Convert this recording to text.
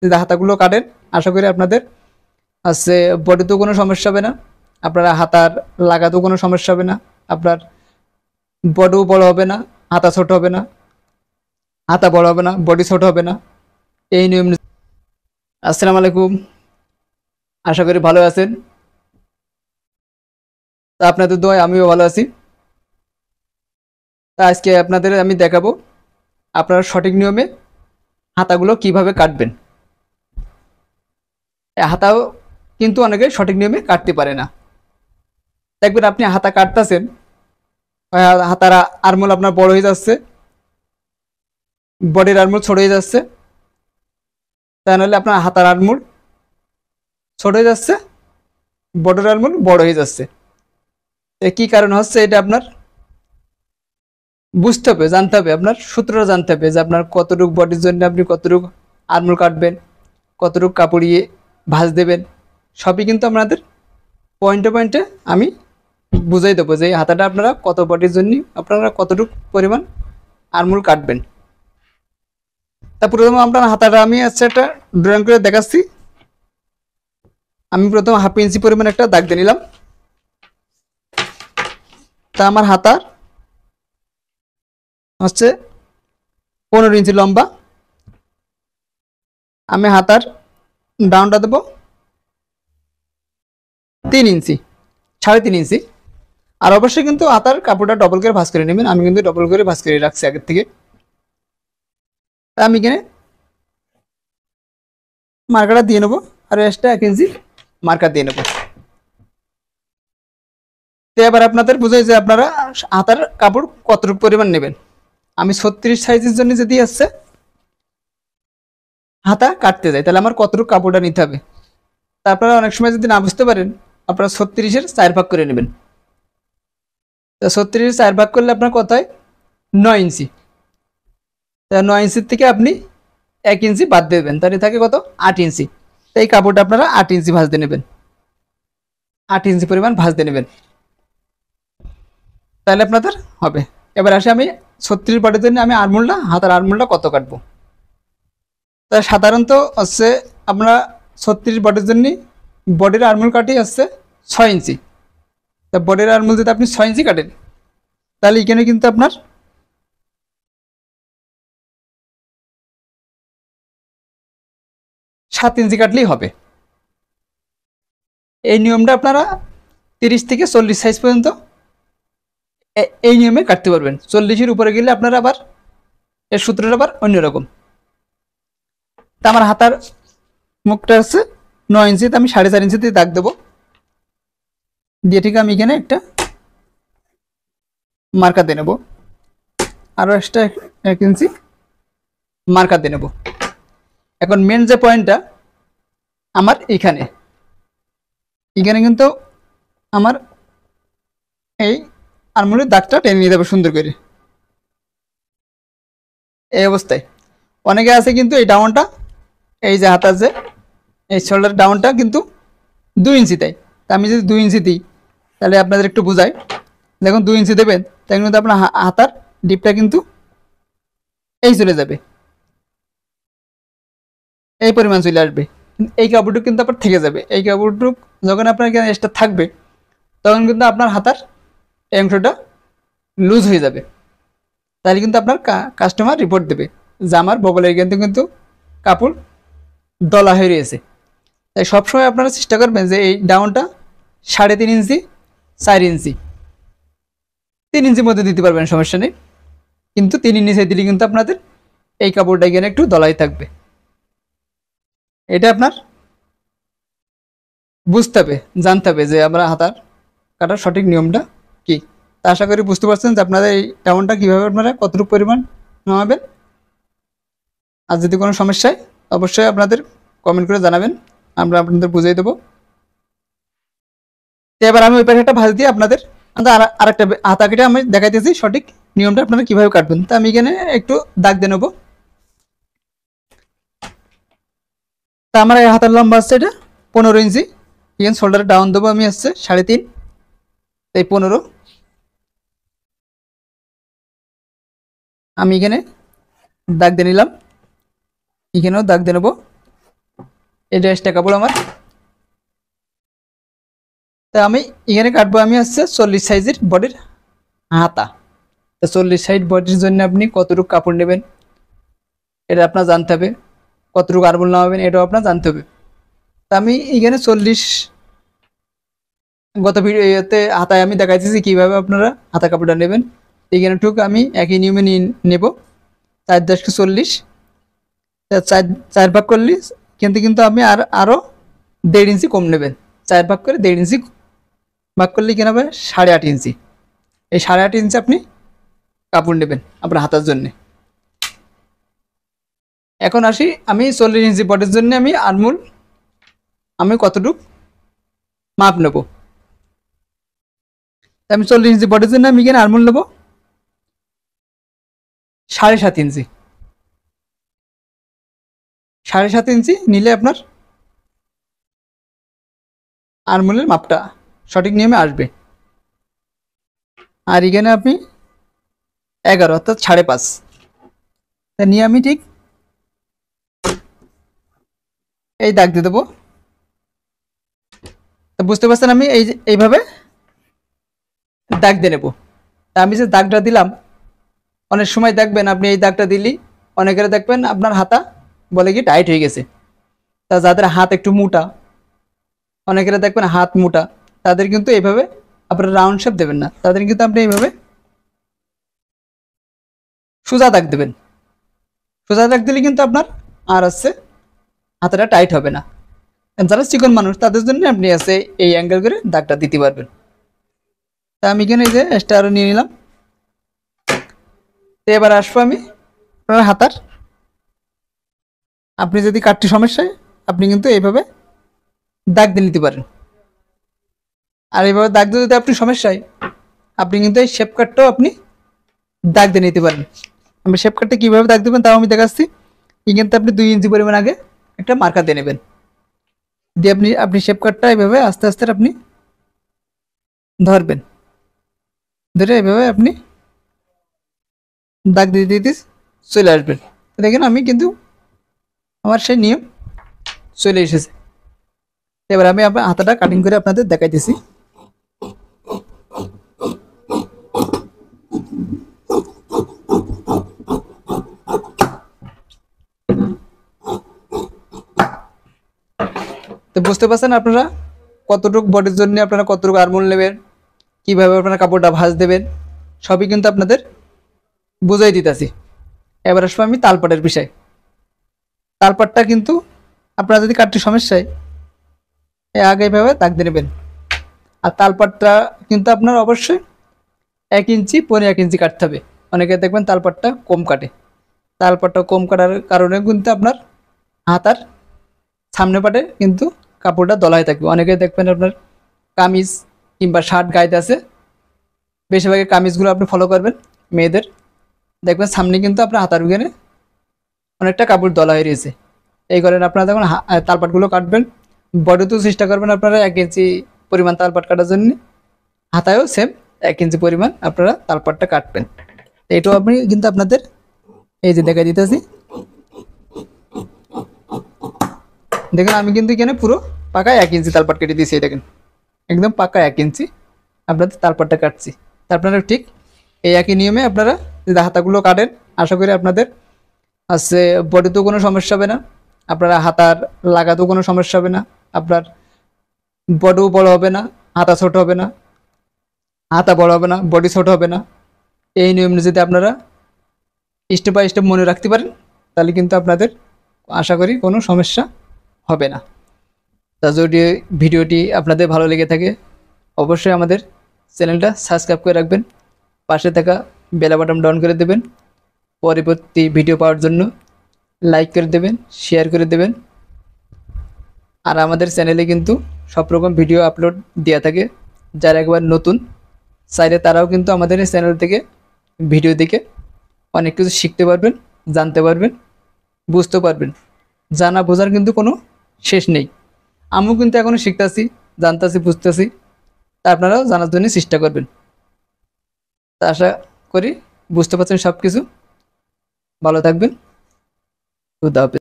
যদি হাতাগুলো কাটেন আশা করি আপনাদের আছে বডিতেও কোনো সমস্যা হবে না, আপনারা হাতার লাগাতেও কোনো সমস্যা হবে না, আপনার বডিও বড় হবে না, হাতা ছোট হবে না, হাতা বড় হবে না, বডি ছোট হবে না। এই নিয়ম। আসসালামু আলাইকুম, আশা করি ভালো আছেন। তা আপনাদের দোয়ায় আমিও ভালো আছি। তা আজকে আপনাদের আমি দেখাবো আপনারা সঠিক নিয়মে হাতাগুলো কিভাবে কাটবেন। হাতাও কিন্তু অনেকে সঠিক নিয়মে কাটতে পারে না। দেখবেন আপনি হাতা কাটতেছেন, হাতার আরমোল আপনার বড় হয়ে যাচ্ছে, বডির আরমোল ছোট হয়ে যাচ্ছে, তা নাহলে আপনার হাতার আরমোল ছোট হয়ে যাচ্ছে, বডির আরমোল বড় হয়ে যাচ্ছে। কি কারণ হচ্ছে এটা আপনার বুঝতে হবে, জানতে হবে, আপনার সূত্রটা জানতে হবে যে আপনার কতটুকু বডির জন্য আপনি কতটুকু আরমোল কাটবেন, কতটুকু কাপড়িয়ে ভাঁজ দেবেন, সবই কিন্তু আপনাদের পয়েন্টে পয়েন্টে আমি বুঝাই দেবো যে এই হাতাটা আপনারা কত বডির জন্য আপনারা কতটুকু পরিমাণ আরমোল কাটবেন। তা প্রথমে আপনার হাতাটা আমি আচ্ছা একটা ড্রয়িং করে দেখাচ্ছি। আমি প্রথম 1/2 ইঞ্চি পরিমাণ একটা দাগ দিয়ে নিলাম। তা আমার হাতা হচ্ছে 15 ইঞ্চি লম্বা। আমি হাতার ডাউনটা দেবো 3 ইঞ্চি, 3.5 ইঞ্চি। আর অবশ্যই কিন্তু হাতার কাপড়টা ডবল করে ভাঁজ করে নেবেন, আমি কিন্তু ডবল করে ভাঁজ করে রাখছি আগের থেকে। তা আমি এখানে মার্কারটা দিয়ে নেবো, আর এক্সট্রা 1 ইঞ্চি মার্কার দিয়ে নেবো। তো এবার আপনাদের বোঝাই যে আপনারা হাতার কাপড় কতটুকু পরিমাণ নেবেন। আমি 36 সাইজের জন্য যদি আসছে হাতা কাটতে যাই তাহলে আমার কতটুকু কাপড়টা নিতে হবে। তা আপনারা অনেক সময় যদি না বুঝতে পারেন আপনারা 36-এর 4 ভাগ করে নেবেন। তা 36-এর 4 ভাগ করলে আপনার কত হয়? 9 ইঞ্চি। তা 9 ইঞ্চির থেকে আপনি 1 ইঞ্চি বাদ দেবেন, তাহলে থাকে কত? 8 ইঞ্চি। তো এই কাপড়টা আপনারা 8 ইঞ্চি ভাঁজ দিয়ে নেবেন, 8 ইঞ্চি পরিমাণ ভাঁজ দিয়ে নেবেন, তাহলে আপনাদের হবে। এবার আসে আমি 36 বডির জন্য আমি আরমোলটা, হাতার আরমোলটা কত কাটবো। তা সাধারণত হচ্ছে আমরা 36 বডির জন্য বডির আরমোল কাটি হচ্ছে 6 ইঞ্চি। তা বডির আরমোল যদি আপনি 6 ইঞ্চি কাটেন তাহলে এখানে কিন্তু আপনার 7 ইঞ্চি কাটলেই হবে। এই নিয়মটা আপনারা 30 থেকে 40 সাইজ পর্যন্ত এই নিয়মে কাটতে পারবেন। 40-এর উপরে গেলে আপনারা আবার এর সূত্রটা আবার অন্যরকম। তা আমার হাতার মুখটা হচ্ছে 9 ইঞ্চি, আমি 4.5 ইঞ্চিতে দাগ দেবো, দিয়ে ঠিক আমি এখানে একটা মার্কার দিয়ে নেবো, আরও এক্সট্রা 1 ইঞ্চি মার্কার দিয়ে নেবো। এখন মেন যে পয়েন্টটা আমার এখানে কিন্তু আমার এই আরমোলের দাগটা টেনে নিতে হবে সুন্দর করে। এই অবস্থায় অনেকে আছে কিন্তু এই ডাউনটা, এই যে হাতার যে এই শোল্ডার ডাউনটা কিন্তু 2 ইঞ্চি দেয়। তা আমি যদি 2 ইঞ্চি দিই তাহলে আপনাদের একটু বোঝাই, দেখুন 2 ইঞ্চি দেবেন তাই কিন্তু আপনার হাতার ডিপটা কিন্তু এই চলে যাবে, এই পরিমাণ চলে আসবে। এই কাপড়টুকু কিন্তু আপনার থেকে যাবে। এই কাপড়টুকু যখন আপনার এখানে এক্সট্রা থাকবে তখন কিন্তু আপনার হাতার এই অংশটা লুজ হয়ে যাবে, তাহলে কিন্তু আপনার কাস্টমার রিপোর্ট দেবে যে আমার বগলের কিন্তু কাপড় দলা হয়ে রয়েছে। তাই সবসময় আপনারা চেষ্টা করবেন যে এই ডাউনটা 3.5 ইঞ্চি, 4 ইঞ্চি, 3 ইঞ্চির মধ্যে দিতে পারবেন, সমস্যা নেই। কিন্তু 3 ইঞ্চি দিলে কিন্তু আপনাদের এই কাপড়টা এখানে একটু দলাই থাকবে। এটা আপনার বুঝতে হবে, জানতে হবে যে আমরা হাতার কাটার সঠিক নিয়মটা কি। তা আশা করি বুঝতে পারছেন যে আপনাদের এই ডাউনটা কীভাবে আপনারা কতটুকু পরিমাণ নামাবেন। আর যদি কোনো সমস্যায় অবশ্যই আপনাদের কমেন্ট করে জানাবেন, আমরা আপনাদের বুঝিয়ে দেবো। তো এবার আমি ওই পাশে একটা ভাঁজ দিয়ে আপনাদের আরেকটা হাতা কেটে আমি দেখাইতেছি সঠিক নিয়মটা আপনারা কীভাবে কাটবেন। তা আমি এখানে একটু দাগ দিয়ে নেবো। তা আমার এই হাতার লম্বা আসছে এটা 15 ইঞ্চি, এখানে শোল্ডারে ডাউন দেবো আমি আসছে 3.5, এই 15 আমি এখানে দাগ দিয়ে নিলাম, এখানেও দাগ দিয়ে নেবো। এটা এক্সট্রা কাপড় আমার। তা আমি এখানে কাটবো আমি হচ্ছে 40 সাইজের বডির হাতা। তো 40 সাইজ বডির জন্য আপনি কতটুকু কাপড় নেবেন এটা আপনার জানতে হবে, কতটুকু আরমোল নামাবেন এটাও আপনার জানতে হবে। তা আমি এখানে 40 গত ভিডিওতে হাতায় আমি দেখাইতেছি কীভাবে আপনারা হাতা কাপড়টা নেবেন। এখানে টুক আমি একই নিয়মে নিয়ে নেব। 4×10 = 40, চার ভাগ করলে কিন্তু আমি আরও 1.5 ইঞ্চি কম নেবেন। 4 ভাগ করে 1.5 ইঞ্চি ভাগ করলে কেন হবে 8.5 ইঞ্চি। এই 8.5 ইঞ্চি আপনি কাপড় নেবেন আপনার হাতার জন্যে। এখন আসি আমি 40 ইঞ্চি বডির জন্য আমি আরমোল আমি কতটুকু মাপ নেব। আমি 40 ইঞ্চি বডির জন্য আমি এখানে আরমোল নেব 7.5 ইঞ্চি। 7.5 ইঞ্চি নিলে আপনার আরমোলের মাপটা সঠিক নিয়মে আসবে। আর এখানে আপনি 11 অর্থাৎ 5.5 তা নিয়ে আমি ঠিক এই দাগ দিয়ে দেবো। তো বুঝতে পারছেন আমি এইভাবে দাগ দিয়ে নেব। তা আমি যে দাগটা দিলাম অনেক সময় দেখবেন আপনি এই দাগটা দিলেই অনেকের দেখবেন আপনার হাতা বলে কি টাইট হয়ে গেছে। তা যাদের হাত একটু মোটা, অনেকের দেখবেন হাত মোটা, তাদের কিন্তু এইভাবে আপনারা রাউন্ড শেপ দেবেন না, তাদের কিন্তু আপনি এইভাবে সোজা দাগ দেবেন। সোজা দাগ দিলে কিন্তু আপনার আর আছে হাতাটা টাইট হবে না। যারা চিকন মানুষ তাদের জন্য আপনি আছে এই অ্যাঙ্গেল করে দাগটা দিতে পারবেন। তা আমি এখানে এই যে এক্সট্রা আরও নিয়ে নিলাম। তো এবার আসবো আমি আপনার হাতার, আপনি যদি কাটটি সমস্যায় আপনি কিন্তু এইভাবে দাগ দিয়ে নিতে পারেন। আর এইভাবে দাগ দিয়ে যদি আপনি সমস্যায় আপনি কিন্তু এই শেপ কাটটাও আপনি দাগ দিয়ে নিতে পারেন। আমি শেপ কাটটা কীভাবে দাগ দেবেন তাও আমি দেখাচ্ছি। কিন্তু আপনি 2 ইঞ্চি পরিমাণ আগে একটা মার্কার দিয়ে নেবেন, দিয়ে আপনি শেপ কাটটা এইভাবে আস্তে আস্তে আপনি ধরবেন, ধরে এইভাবে আপনি দাগ দিয়ে দিতে চলে আসবেন। দেখেন আমি কিন্তু আমার সেই নিয়ম চলে এসেছে। এবার আমি আপনার হাতাটা কাটিং করে আপনাদের দেখাইতেছি। তো বুঝতে পারছেন আপনারা কতটুকু বডির জন্য আপনারা কতটুকু আরমোল নেবেন, কীভাবে আপনারা কাপড়টা ভাঁজ দেবেন, সবই কিন্তু আপনাদের বুঝাই দিতেছি। এবার আসবো আমি তালপাটের বিষয়। তালপাটটা কিন্তু আপনারা যদি কাটতে সমস্যায় আগে এইভাবে দাগ দিয়ে নেবেন। আর তালপাটটা কিন্তু আপনার অবশ্যই 1 ইঞ্চি পরে 1 ইঞ্চি কাটতে হবে। অনেকে দেখবেন তালপাটটা কম কাটে, তালপাটটা কম কাটার কারণে কিন্তু আপনার হাতার সামনে পাটে কিন্তু কাপড়টা দলা হয়ে থাকবে। অনেকে দেখবেন আপনার কামিজ কিংবা শার্ট গাইতে আছে, বেশিরভাগই কামিজগুলো আপনি ফলো করবেন মেয়েদের, দেখবেন সামনে কিন্তু আপনার হাতার ওখানে অনেকটা কাপড় দলা হয়ে রয়েছে। এই কারণে আপনারা যখন তালপাটগুলো কাটবেন বডিতেও চেষ্টা করবেন আপনারা 1 ইঞ্চি পরিমাণ তালপাট কাটার জন্য, হাতায়ও সেম 1 ইঞ্চি পরিমাণ আপনারা তালপাটটা কাটবেন। এটাও আপনি কিন্তু আপনাদের এই যে দেখাই দিতেছি। দেখেন আমি কিন্তু এখানে পুরো পাকা 1 ইঞ্চি তালপাট কেটে দিয়েছি। দেখেন একদম পাকা 1 ইঞ্চি আপনাদের তালপাটটা কাটছি। আপনারা ঠিক এই একই নিয়মে আপনারা যদি হাতাগুলো কাটেন আশা করি আপনাদের আছে বডিতেও কোনো সমস্যা হবে না, আপনারা হাতার লাগাতেও কোনো সমস্যা হবে না, আপনার বডিও বড় হবে না, হাতা ছোট হবে না, হাতা বড় হবে না, বডি ছোট হবে না। এই নিয়ম যদি আপনারা স্টেপ বাই স্টেপ মনে রাখতে পারেন তাহলে কিন্তু আপনাদের আশা করি কোনো সমস্যা হবে না। তা যদি ভিডিওটি আপনাদের ভালো লেগে থাকে অবশ্যই আমাদের চ্যানেলটা সাবস্ক্রাইব করে রাখবেন, পাশে থাকা বেল বাটন ডাউন করে দেবেন, পরবর্তী ভিডিও পাওয়ার জন্য লাইক করে দেবেন, শেয়ার করে দেবেন। আর আমাদের চ্যানেলে কিন্তু সব রকম ভিডিও আপলোড দেওয়া থাকে, যারা একবার নতুন চাইলে তারাও কিন্তু আমাদের এই চ্যানেল থেকে ভিডিও দেখে অনেক কিছু শিখতে পারবেন, জানতে পারবেন, বুঝতে পারবেন। জানা বোঝার কিন্তু কোনো শেষ নেই। আমিও কিন্তু এখনও শিখতেছি, জানতেছি, বুঝতেছি, তা আপনারাও জানার জন্য চেষ্টা করবেন। তা আশা করি বুঝতে পারছেন সব কিছু। ভালো থাকবেন, খুদা হাফেজ।